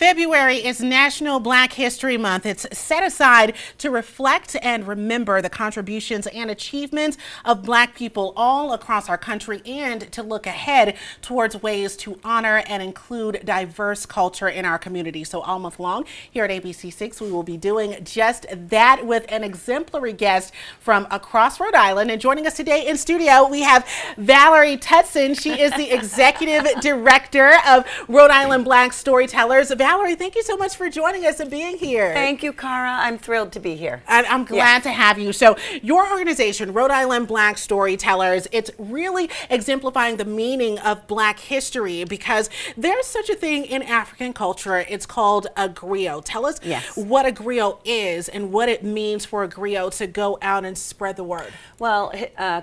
February is National Black History Month. It's set aside to reflect and remember the contributions and achievements of Black people all across our country and to look ahead towards ways to honor and include diverse culture in our community. So all month long here at ABC6, we will be doing just that with an exemplary guest from across Rhode Island. And joining us today in studio, we have Valerie Tutson. She is the Executive Director of Rhode Island Black Storytellers. Valerie, thank you so much for joining us and being here. Thank you, Karah. I'm thrilled to be here. I'm glad to have you. So your organization, Rhode Island Black Storytellers, it's really exemplifying the meaning of Black history because there's such a thing in African culture. It's called a griot. Tell us what a griot is and what it means for a griot to go out and spread the word. Well,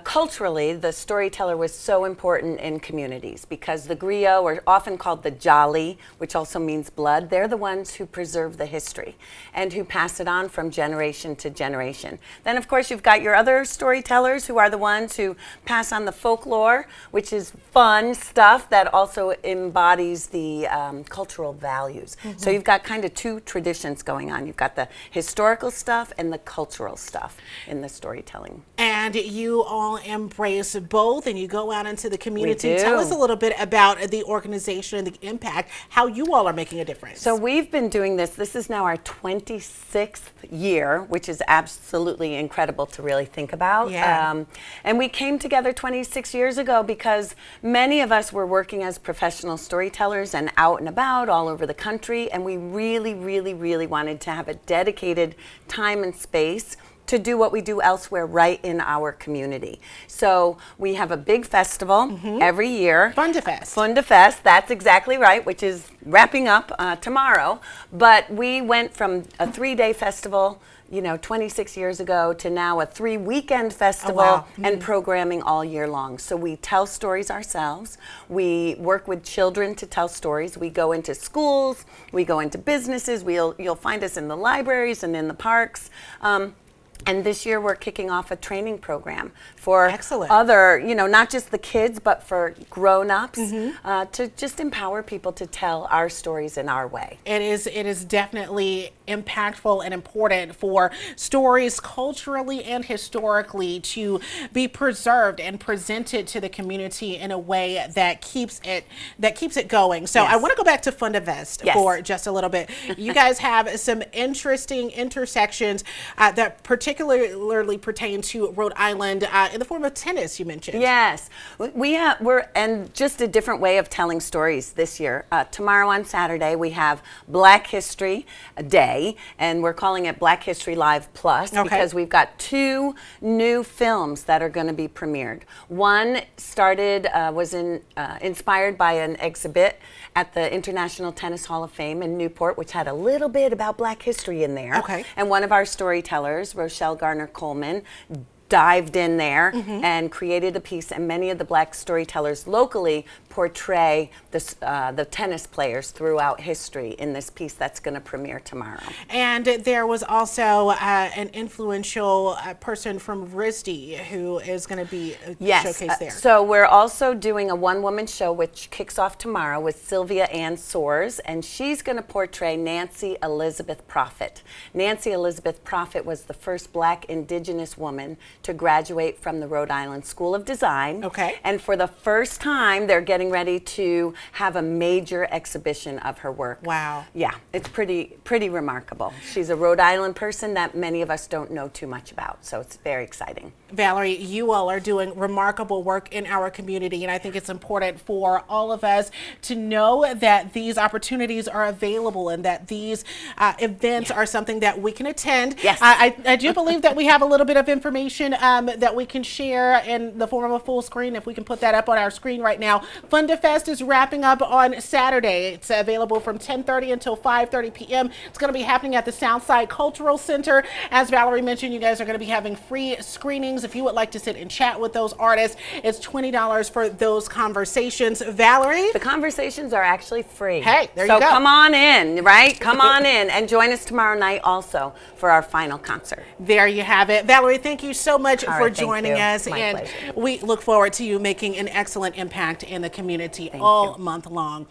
culturally, the storyteller was so important in communities because the griot, or often called the jolly, which also means blood, they're the ones who preserve the history and who pass it on from generation to generation. Then, of course, you've got your other storytellers who are the ones who pass on the folklore, which is fun stuff that also embodies the cultural values. So you've got kind of two traditions going on. You've got the historical stuff and the cultural stuff in the storytelling. And you all embrace both and you go out into the community. We do. Tell us a little bit about the organization and the impact, how you all are making a difference. So we've been doing this. This is now our 26th year, which is absolutely incredible to really think about. Yeah. And we came together 26 years ago because many of us were working as professional storytellers and out and about all over the country. And we really, really, really wanted to have a dedicated time and space to do what we do elsewhere right in our community. So we have a big festival every year. Fun-to-Fest. Fun-to-Fest, that's exactly right, which is wrapping up tomorrow. But we went from a 3-day festival, 26 years ago to now a 3-weekend festival and programming all year long. So we tell stories ourselves. We work with children to tell stories. We go into schools, we go into businesses. You'll find us in the libraries and in the parks. And this year we're kicking off a training program for other, not just the kids, but for grown-ups to just empower people to tell our stories in our way. It is definitely impactful and important for stories culturally and historically to be preserved and presented to the community in a way that keeps it going. So I want to go back to Fun-to-Fest for just a little bit. You guys have some interesting intersections that particularly pertain to Rhode Island in the form of tennis, you mentioned. Yes, and just a different way of telling stories this year. Tomorrow on Saturday we have Black History Day, and we're calling it Black History Live Plus because we've got 2 new films that are going to be premiered. One was inspired by an exhibit at the International Tennis Hall of Fame in Newport, which had a little bit about Black history in there. And one of our storytellers, Rochelle Garner-Coleman, dived in there and created a piece, and many of the Black storytellers locally portray the tennis players throughout history in this piece that's going to premiere tomorrow. And there was also an influential person from RISD who is going to be showcased there. So we're also doing a one-woman show which kicks off tomorrow with Sylvia Ann Soares, and she's going to portray Nancy Elizabeth Prophet. Nancy Elizabeth Prophet was the first Black Indigenous woman to graduate from the Rhode Island School of Design. And for the first time, they're getting ready to have a major exhibition of her work. Wow. Yeah, it's pretty remarkable. She's a Rhode Island person that many of us don't know too much about, so it's very exciting. Valerie, you all are doing remarkable work in our community, and I think it's important for all of us to know that these opportunities are available and that these events are something that we can attend. I do believe that we have a little bit of information that we can share in the form of a full screen, if we can put that up on our screen right now. Fun-to-Fest is wrapping up on Saturday. It's available from 10:30 until 5:30 p.m. It's going to be happening at the Southside Cultural Center. As Valerie mentioned, you guys are going to be having free screenings. If you would like to sit and chat with those artists, it's $20 for those conversations. Valerie? The conversations are actually free. Hey, there you go. So come on in, right? Come on in and join us tomorrow night also for our final concert. There you have it. Valerie, thank you so much All for right, joining us. My and pleasure. we look forward to you making an excellent impact in the community all month long.